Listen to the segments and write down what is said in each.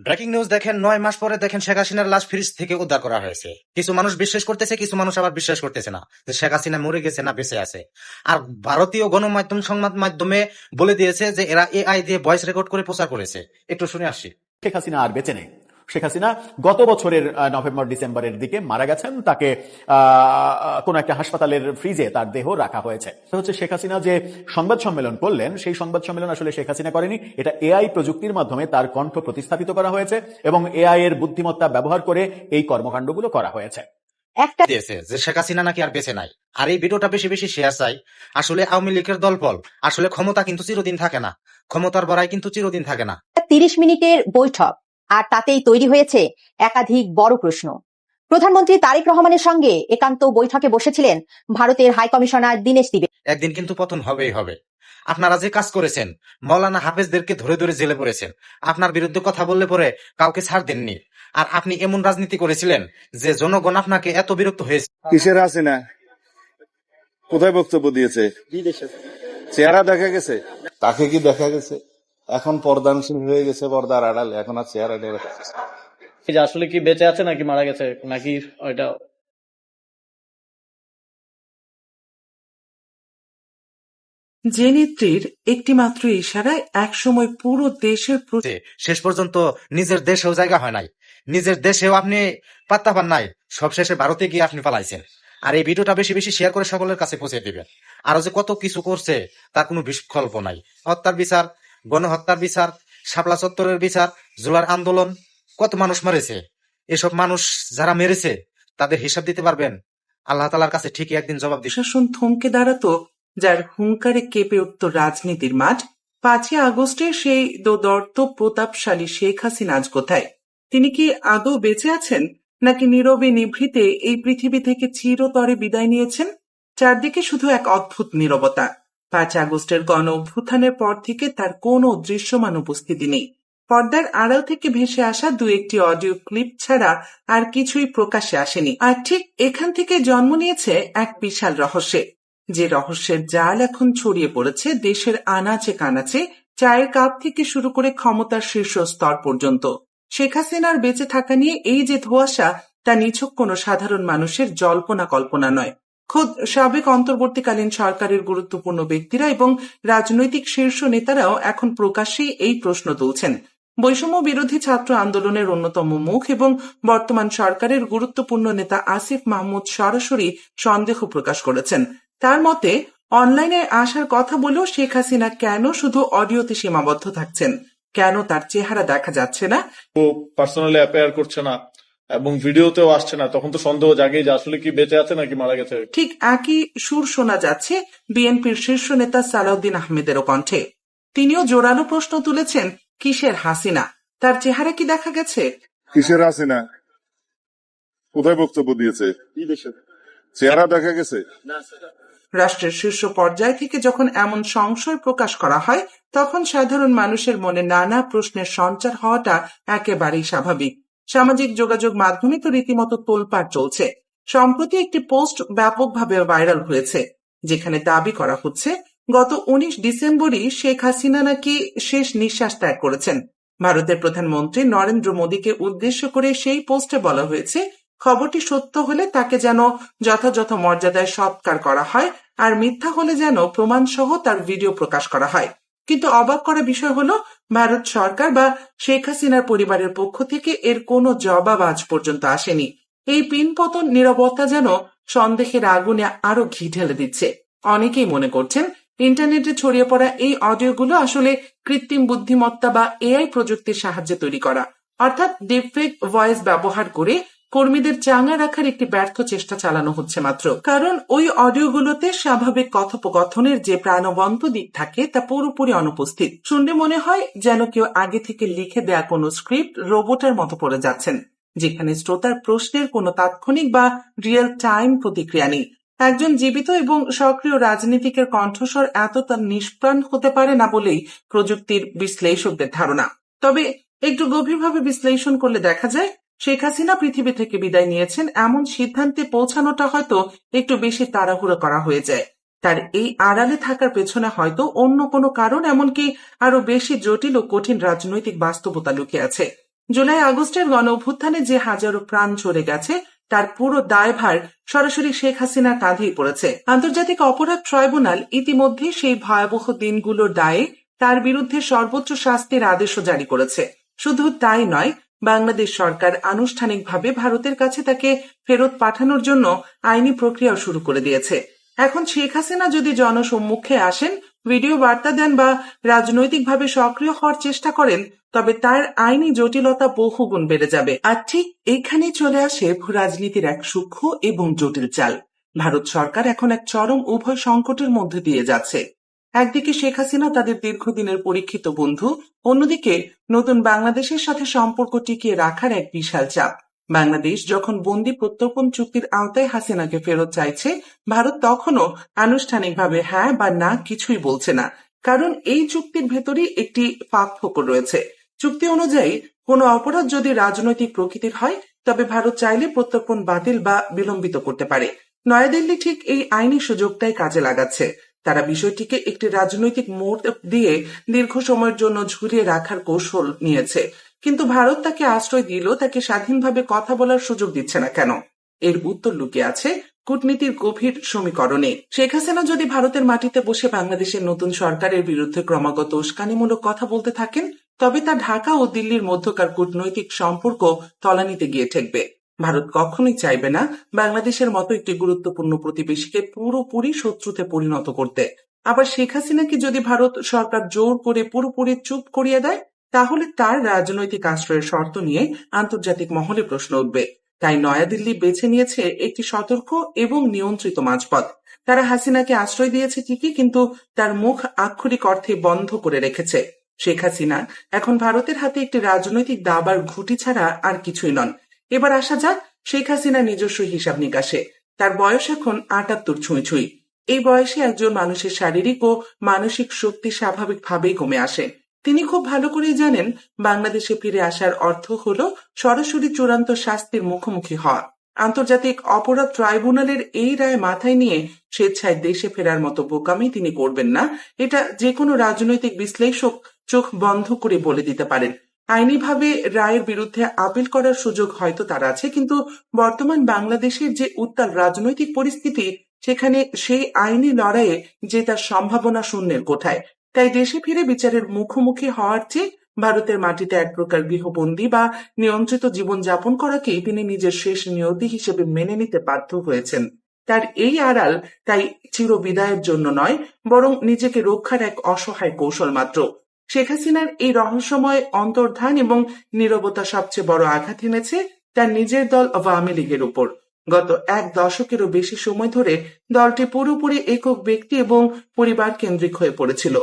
Breaking news দেখেন ৯ মাস পরে দেখেন শেখ হাসিনার লাশ ফ্রিজ থেকে উদ্ধার করা হয়েছে। কিছু মানুষ বিশ্বাস করতেছে, কিছু মানুষ আবার বিশ্বাস করতেছে না যে শেখ হাসিনা মরে গেছে না বেঁচে আছে। আর ভারতীয় গণমাধ্যম সংবাদ মাধ্যমে বলে দিয়েছে যে এরা এআই দিয়ে ভয়েস রেকর্ড করে প্রচার করেছে। একটু শুনে আসি। শেখ হাসিনা আর বেঁচে নেই। শেখ হাসিনা গত বছরের নভেম্বর ডিসেম্বরের দিকে মারা গেছেন। তাকে কোন একটা হাসপাতালের ফ্রিজে তার দেহ রাখা হয়েছে। হচ্ছে শেখ হাসিনা যে সংবাদ সম্মেলন করলেন, সেই সংবাদ সম্মেলন আসলে শেখ হাসিনা করেনি। এটা এআই প্রযুক্তির মাধ্যমে তার কণ্ঠ প্রতিস্থাপিত করা হয়েছে এবং এআই এর বুদ্ধিমত্তা ব্যবহার করে এই কর্মকাণ্ডগুলো করা হয়েছে। একটা দিয়েছে যে শেখ হাসিনা নাকি আর বেঁচে নাই। আর এই ভিডিওটা বেশি বেশি শেয়ার চাই। আসলে আওয়ামী লীগের দলবল, আসলে ক্ষমতা কিন্তু চিরদিন থাকে না, ক্ষমতার বড়াই কিন্তু চিরদিন থাকে না। 30 মিনিটের বৈঠক, আর তাতেই তৈরি হয়েছে একাধিক বড় প্রশ্ন। প্রধানমন্ত্রী তারেক রহমানের সঙ্গে একান্ত বৈঠকে বসেছিলেন ভারতের হাই কমিশনার দীনেশ ত্রিবেদী। একদিন কিন্তু পতন হবেই হবে। আপনারা যে কাজ করেছেন, মৌলানা হাফেজদেরকে ধরে ধরে জেলে পড়েছেন, আপনার বিরুদ্ধে কথা বললে পরে কাউকে ছাড় দেননি। আর আপনি এমন রাজনীতি করেছিলেন যে জনগণ আপনাকে এত বিরক্ত হয়েছে। কিসের হাসিনা কোথায় বক্তব্য দিয়েছে? চেহারা দেখা গেছে? তাকে কি দেখা গেছে? এখন পর্দানশীল হয়ে গেছে, পর্দার আড়ালে এখন আর চেহারা দেখা যাচ্ছে। যে আসলে কি বেঁচে আছে নাকি মারা গেছে নাকি ওইটা যে নেত্রীর একটি মাত্র ইশারায় একসময় পুরো দেশের শেষ পর্যন্ত নিজের দেশেও জায়গা হয় নাই, নিজের দেশেও আপনি পাত্তা পান নাই, সবশেষে ভারতে গিয়ে আপনি পালাইছেন। আর এই ভিডিওটা বেশি বেশি শেয়ার করে সকলের কাছে পৌঁছে দিবেন। আরো যে কত কিছু করছে তার কোনো বিকল্প নাই। হত্যার বিচার, গণহত্যার বিচার, শাপলা চত্বরের বিচার, জুলার আন্দোলন, কত মানুষ মেরেছে। এসব মানুষ যারা মেরেছে তাদের হিসাব দিতে পারবেন আল্লাহ তাআলার কাছে ঠিকই একদিন জবাব দিবে। শাসন থমকে দাঁড়াতো, যার হুঙ্কারে কেঁপে উঠত রাজনীতির মাঠ। 5ই আগস্টে সেই দোদর্ত প্রতাপশালী শেখ হাসিনা আজ কোথায়? তিনি কি আদৌ বেঁচে আছেন, নাকি নীরবে নিভৃতে এই পৃথিবী থেকে চিরতরে বিদায় নিয়েছেন? চারদিকে শুধু এক অদ্ভুত নীরবতা। 5 আগস্টের গণ অভ্যুত্থানের পর থেকে তার কোনো দৃশ্যমান উপস্থিতি নেই। পর্দার আড়াল থেকে ভেসে আসা দু একটি অডিও ক্লিপ ছাড়া আর কিছুই প্রকাশ্যে আসেনি। আর ঠিক এখান থেকে জন্ম নিয়েছে এক বিশাল রহস্যে, যে রহস্যের জাল এখন ছড়িয়ে পড়েছে দেশের আনাচে কানাচে, চায়ের কাপ থেকে শুরু করে ক্ষমতার শীর্ষ স্তর পর্যন্ত। শেখ হাসিনার বেঁচে থাকা নিয়ে এই যে ধোঁয়াশা, তা নিছক কোনো সাধারণ মানুষের জল্পনা কল্পনা নয়। খোদ সাবেক অন্তর্বর্তীকালীন সরকারের গুরুত্বপূর্ণ ব্যক্তিরা এবং রাজনৈতিক শীর্ষ নেতারাও এখন প্রকাশ্যেই এই প্রশ্ন তুলছেন। বৈষম্য বিরোধী ছাত্র আন্দোলনের অন্যতম মুখ এবং বর্তমান সরকারের গুরুত্বপূর্ণ নেতা আসিফ মাহমুদ সরাসরি সন্দেহ প্রকাশ করেছেন। তার মতে, অনলাইনে আসার কথা বলেও শেখ হাসিনা কেন শুধু অডিওতে সীমাবদ্ধ থাকছেন? কেন তার চেহারা দেখা যাচ্ছে না? ও পার্সোনালি অ্যাপিয়ার করছে না এবং ভিডিওতেও আসছে না, তখন তো সন্দেহ জাগে যে আসলে কি বেঁচে আছে নাকি মারা গেছে। ঠিক একই সুর শোনা যাচ্ছে বিএনপির শীর্ষ নেতা সালাউদ্দিন আহমেদেরও কণ্ঠে। তিনিও জোরালো প্রশ্ন তুলেছেন, কিসের হাসিনা? তার চেহারা কি দেখা গেছে? কিসের হাসিনা কোথায় বক্তব্য দিয়েছে? চেহারা দেখা গেছে? রাষ্ট্রের শীর্ষ পর্যায় থেকে যখন এমন সংশয় প্রকাশ করা হয়, তখন সাধারণ মানুষের মনে নানা প্রশ্নের সঞ্চার হওয়াটা একেবারেই স্বাভাবিক। সামাজিক যোগাযোগ মাধ্যমে তো রীতিমতো তোলপাড় চলছে। সম্প্রতি একটি পোস্ট ব্যাপকভাবে ভাইরাল হয়েছে, যেখানে দাবি করা হচ্ছে গত 19 ডিসেম্বরই শেখ হাসিনা নাকি শেষ নিঃশ্বাস ত্যাগ করেছেন। ভারতের প্রধানমন্ত্রী নরেন্দ্র মোদীকে উদ্দেশ্য করে সেই পোস্টে বলা হয়েছে, খবরটি সত্য হলে তাকে যেন যথাযথ মর্যাদায় সৎকার করা হয়, আর মিথ্যা হলে যেন প্রমাণ সহ তার ভিডিও প্রকাশ করা হয়। কিন্তু অবাক করা বিষয় হলো, ভারত সরকার বা শেখ হাসিনার পরিবারের পক্ষ থেকে এর কোনো জবাব আজ পর্যন্ত আসেনি। এই পিনপতন নীরবতা যেন সন্দেহের আগুনে আরো ঘি ঢেলে দিচ্ছে। অনেকেই মনে করছেন, ইন্টারনেটে ছড়িয়ে পড়া এই অডিওগুলো আসলে কৃত্রিম বুদ্ধিমত্তা বা এআই প্রযুক্তির সাহায্যে তৈরি করা, অর্থাৎ ডিপফেক ভয়েস ব্যবহার করে কর্মীদের চাঙ্গা রাখার একটি ব্যর্থ চেষ্টা চালানো হচ্ছে মাত্র। কারণ ওই অডিওগুলোতে স্বাভাবিক কথোপকথনের যে প্রাণবন্ত দিক থাকে তা পুরোপুরি অনুপস্থিত। শুনলে মনে হয় যেন কেউ আগে থেকে লিখে দেয়া কোনো স্ক্রিপ্ট রোবটের মতো পড়ে যাচ্ছেন, যেখানে শ্রোতার প্রশ্নের কোনো তাৎক্ষণিক বা রিয়েল টাইম প্রতিক্রিয়া নেই। একজন জীবিত এবং সক্রিয় রাজনীতিকের কণ্ঠস্বর এতটা নিষ্প্রাণ হতে পারে না বলেই প্রযুক্তির বিশ্লেষকদের ধারণা। তবে একটু গভীরভাবে বিশ্লেষণ করলে দেখা যায়, শেখ হাসিনা পৃথিবী থেকে বিদায় নিয়েছেন এমন সিদ্ধান্তে পৌঁছানোটা হয়তো একটু বেশি তাড়াহুড়ো করা হয়ে যায়। তার এই আড়ালে থাকার পেছনে হয়তো অন্য কোনো কারণ, এমনকি আরো বেশি জটিল ও কঠিন রাজনৈতিক বাস্তবতা লুকিয়ে আছে। জুলাই আগস্টের গণ অভ্যুত্থানে যে হাজারো প্রাণ চলে গেছে তার পুরো দায়ভার সরাসরি শেখ হাসিনার কাঁধেই পড়েছে। আন্তর্জাতিক অপরাধ ট্রাইব্যুনাল ইতিমধ্যে সেই ভয়াবহ দিনগুলোর দায়ে তার বিরুদ্ধে সর্বোচ্চ শাস্তির আদেশও জারি করেছে। শুধু তাই নয়, বাংলাদেশ সরকার আনুষ্ঠানিকভাবে ভারতের কাছে তাকে ফেরত পাঠানোর জন্য আইনি প্রক্রিয়াও শুরু করে দিয়েছে। এখন শেখ হাসিনা যদি জনসম্মুখে আসেন, ভিডিও বার্তা দেন বা রাজনৈতিকভাবে সক্রিয় হওয়ার চেষ্টা করেন, তবে তার আইনি জটিলতা বহুগুণ বেড়ে যাবে। আর ঠিক এইখানেই চলে আসে ভূরাজনীতির এক সূক্ষ্ম এবং জটিল চাল। ভারত সরকার এখন এক চরম উভয় সংকটের মধ্যে দিয়ে যাচ্ছে। একদিকে শেখ হাসিনা তাদের দীর্ঘদিনের পরীক্ষিত বন্ধু, অন্যদিকে নতুন বাংলাদেশের সাথে সম্পর্ক টিকিয়ে রাখার এক বিশাল চাপ। বাংলাদেশ যখন বন্দি প্রত্যর্পণ চুক্তির আওতায় হাসিনাকে ফেরত চাইছে, ভারত তখনও আনুষ্ঠানিকভাবে হ্যাঁ বা না কিছুই বলছে না, কারণ এই চুক্তির ভেতরই একটি ফাঁকফোকর রয়েছে। চুক্তি অনুযায়ী কোনো অপরাধ যদি রাজনৈতিক প্রকৃতির হয়, তবে ভারত চাইলে প্রত্যর্পণ বাতিল বা বিলম্বিত করতে পারে। নয়াদিল্লি ঠিক এই আইনি সুযোগটাই কাজে লাগাচ্ছে। তারা বিষয়টিকে একটি রাজনৈতিক মোড় দিয়ে দীর্ঘ সময়ের জন্য ঝুলিয়ে রাখার কৌশল নিয়েছে। কিন্তু ভারত তাকে আশ্রয় দিলেও তাকে স্বাধীনভাবে কথা বলার সুযোগ দিচ্ছে না কেন? এর উত্তর লুকিয়ে আছে কূটনীতির গভীর সমীকরণে। শেখ হাসিনা যদি ভারতের মাটিতে বসে বাংলাদেশের নতুন সরকারের বিরুদ্ধে ক্রমাগত উস্কানিমূলক কথা বলতে থাকেন, তবে তা ঢাকা ও দিল্লির মধ্যকার কূটনৈতিক সম্পর্ক তলানিতে গিয়ে ঠেকবে। ভারত কখনোই চাইবে না বাংলাদেশের মতো একটি গুরুত্বপূর্ণ প্রতিবেশীকে পুরোপুরি শত্রুতে পরিণত করতে। আবার শেখ হাসিনাকে যদি ভারত সরকার জোর করে পুরোপুরি চুপ করিয়ে দেয়, তাহলে তার রাজনৈতিক আশ্রয়ের শর্ত নিয়ে আন্তর্জাতিক মহলে প্রশ্ন উঠবে। তাই নয়াদিল্লি বেছে নিয়েছে একটি সতর্ক এবং নিয়ন্ত্রিত মাঝপথ। তারা হাসিনাকে আশ্রয় দিয়েছে ঠিকই, কিন্তু তার মুখ আক্ষরিক অর্থে বন্ধ করে রেখেছে। শেখ হাসিনা এখন ভারতের হাতে একটি রাজনৈতিক দাবার ঘুঁটি ছাড়া আর কিছুই নন। এবার আসা যাক শেখ হাসিনার নিজস্ব হিসাব নিকাশে। তার বয়স এখন ৭৮ ছুঁই ছুঁই। এই বয়সে একজন মানুষের শারীরিক ও মানসিক শক্তি স্বাভাবিকভাবেই কমে আসে। তিনি খুব ভালো করেই জানেন বাংলাদেশে ফিরে আসার অর্থ হলো সরাসরি চূড়ান্ত শাস্তির মুখোমুখি হওয়া। আন্তর্জাতিক অপরাধ ট্রাইব্যুনালের এই রায় মাথায় নিয়ে স্বেচ্ছায় দেশে ফেরার মতো বোকামি তিনি করবেন না, এটা যে কোনো রাজনৈতিক বিশ্লেষক চোখ বন্ধ করে বলে দিতে পারেন। আইনিভাবে রায়ের বিরুদ্ধে আপিল করার সুযোগ হয়তো তার আছে, কিন্তু বর্তমান বাংলাদেশের যে উত্তাল রাজনৈতিক পরিস্থিতি, সেখানে সেই আইনি লড়াইয়ে যে তার সম্ভাবনা শূন্যের কোঠায়। তাই দেশে ফিরে বিচারের মুখোমুখি হওয়ার চেয়ে ভারতের মাটিতে এক প্রকার গৃহবন্দী বা নিয়ন্ত্রিত জীবনযাপন করাকেই তিনি নিজের শেষ নিয়তি হিসেবে মেনে নিতে বাধ্য হয়েছেন। তার এই আড়াল তাই চিরবিদায়ের জন্য নয়, বরং নিজেকে রক্ষার এক অসহায় কৌশল মাত্র। শেখ হাসিনার এই রহস্যময় অন্তর্ধান এবং নীরবতা সবচেয়ে বড় আঘাত এনেছে তার নিজের দল আওয়ামী লীগের উপর। গত এক দশকেরও বেশি সময় ধরে দলটি পুরোপুরি একক ব্যক্তি এবং পরিবার কেন্দ্রিক হয়ে পড়েছিল।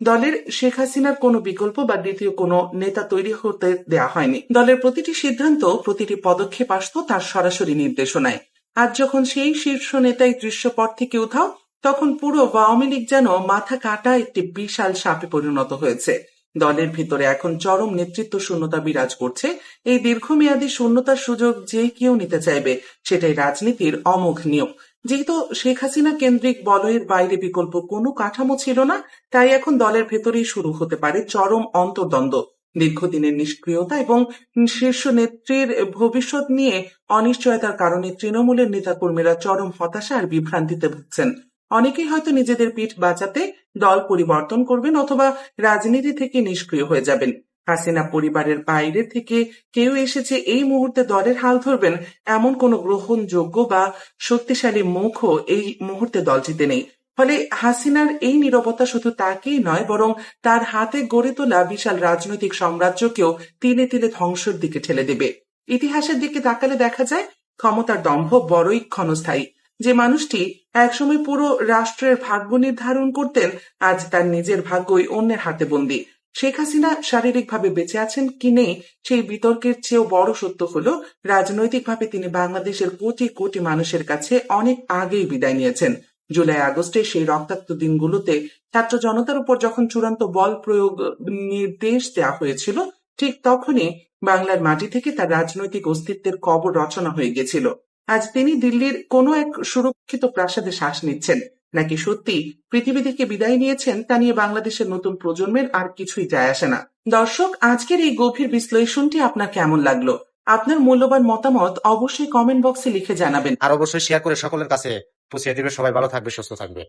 দলের শেখ হাসিনার কোনো বিকল্প বা দ্বিতীয় কোনো নেতা তৈরি হতে দেয়া হয়নি। দলের প্রতিটি সিদ্ধান্ত, প্রতিটি পদক্ষেপ আসতো তার সরাসরি নির্দেশনায়। আজ যখন সেই শীর্ষ নেতাই দৃশ্যপট থেকে উধাও, তখন পুরো আওয়ামী লীগ যেন মাথা কাটা একটি বিশাল সাপে পরিণত হয়েছে। দলের ভিতরে এখন চরম নেতৃত্ব শূন্যতা বিরাজ করছে। এই দীর্ঘমেয়াদী শূন্যতার সুযোগ যে কেউ নিতে চাইবে, সেটাই রাজনীতির অমোঘ নিয়ম। যেহেতু শেখ হাসিনা কেন্দ্রিক বলয়ের বাইরে বিকল্প কোনো কাঠামো ছিল না, তাই এখন দলের ভেতরেই শুরু হতে পারে চরম অন্তর্দ্বন্দ্ব। দীর্ঘদিনের নিষ্ক্রিয়তা এবং শীর্ষ নেত্রীর ভবিষ্যৎ নিয়ে অনিশ্চয়তার কারণে তৃণমূলের নেতাকর্মীরা চরম হতাশা আর বিভ্রান্তিতে ভুগছেন। অনেকেই হয়তো নিজেদের পিঠ বাঁচাতে দল পরিবর্তন করবেন অথবা রাজনীতি থেকে নিষ্ক্রিয় হয়ে যাবেন। হাসিনা পরিবারের বাইরে থেকে কেউ এসেছে এই মুহূর্তে দলের হাল ধরবেন, এমন কোনো গ্রহণযোগ্য বা শক্তিশালী মুখও এই মুহূর্তে দলটিতে নেই। ফলে হাসিনার এই নীরবতা শুধু তাকেই নয়, বরং তার হাতে গড়ে তোলা বিশাল রাজনৈতিক সাম্রাজ্যকেও তিলে তিলে ধ্বংসের দিকে ঠেলে দেবে। ইতিহাসের দিকে তাকালে দেখা যায় ক্ষমতার দম্ভ বড়ই ক্ষণস্থায়ী। যে মানুষটি একসময় পুরো রাষ্ট্রের ভাগ্য নির্ধারণ করতেন, আজ তার নিজের ভাগ্যই অন্যের হাতে বন্দী। শেখ হাসিনা শারীরিকভাবে বেঁচে আছেন কি নেই, সেই বিতর্কের চেয়েও বড় সত্য হলো রাজনৈতিকভাবে তিনি বাংলাদেশের কোটি কোটি মানুষের কাছে অনেক আগেই বিদায় নিয়েছেন। জুলাই আগস্টে সেই রক্তাক্ত দিনগুলোতে ছাত্র জনতার উপর যখন চূড়ান্ত বল প্রয়োগ নির্দেশ দেওয়া হয়েছিল, ঠিক তখনই বাংলার মাটি থেকে তার রাজনৈতিক অস্তিত্বের কবর রচনা হয়ে গেছিল। আজ তিনি দিল্লির কোনো এক সুরক্ষিত প্রাসাদে শ্বাস নিচ্ছেন, নাকি সত্যি পৃথিবী থেকে বিদায় নিয়েছেন, তা নিয়ে বাংলাদেশের নতুন প্রজন্মের আর কিছুই যায় আসে না। দর্শক, আজকের এই গভীর বিশ্লেষণটি আপনার কেমন লাগলো? আপনার মূল্যবান মতামত অবশ্যই কমেন্ট বক্সে লিখে জানাবেন। আর অবশ্যই শেয়ার করে সকলের কাছে পৌঁছে দিবে। সবাই ভালো থাকবে, সুস্থ থাকবে।